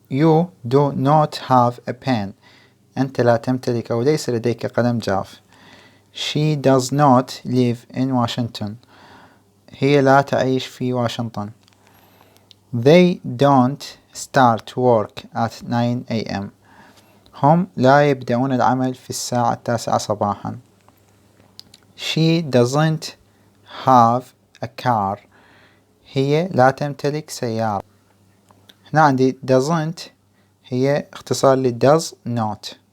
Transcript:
You do not have a pen. أنت لا تمتلك أو ليس لديك قلم جاف. She does not live in Washington. هي لا تعيش في واشنطن. They don't start work at 9 a.m. هم لا يبدأون العمل في الساعة 9 صباحا. She doesn't have a car. هي لا تمتلك سيارة. هنا عندي doesn't هي اختصار ل does not.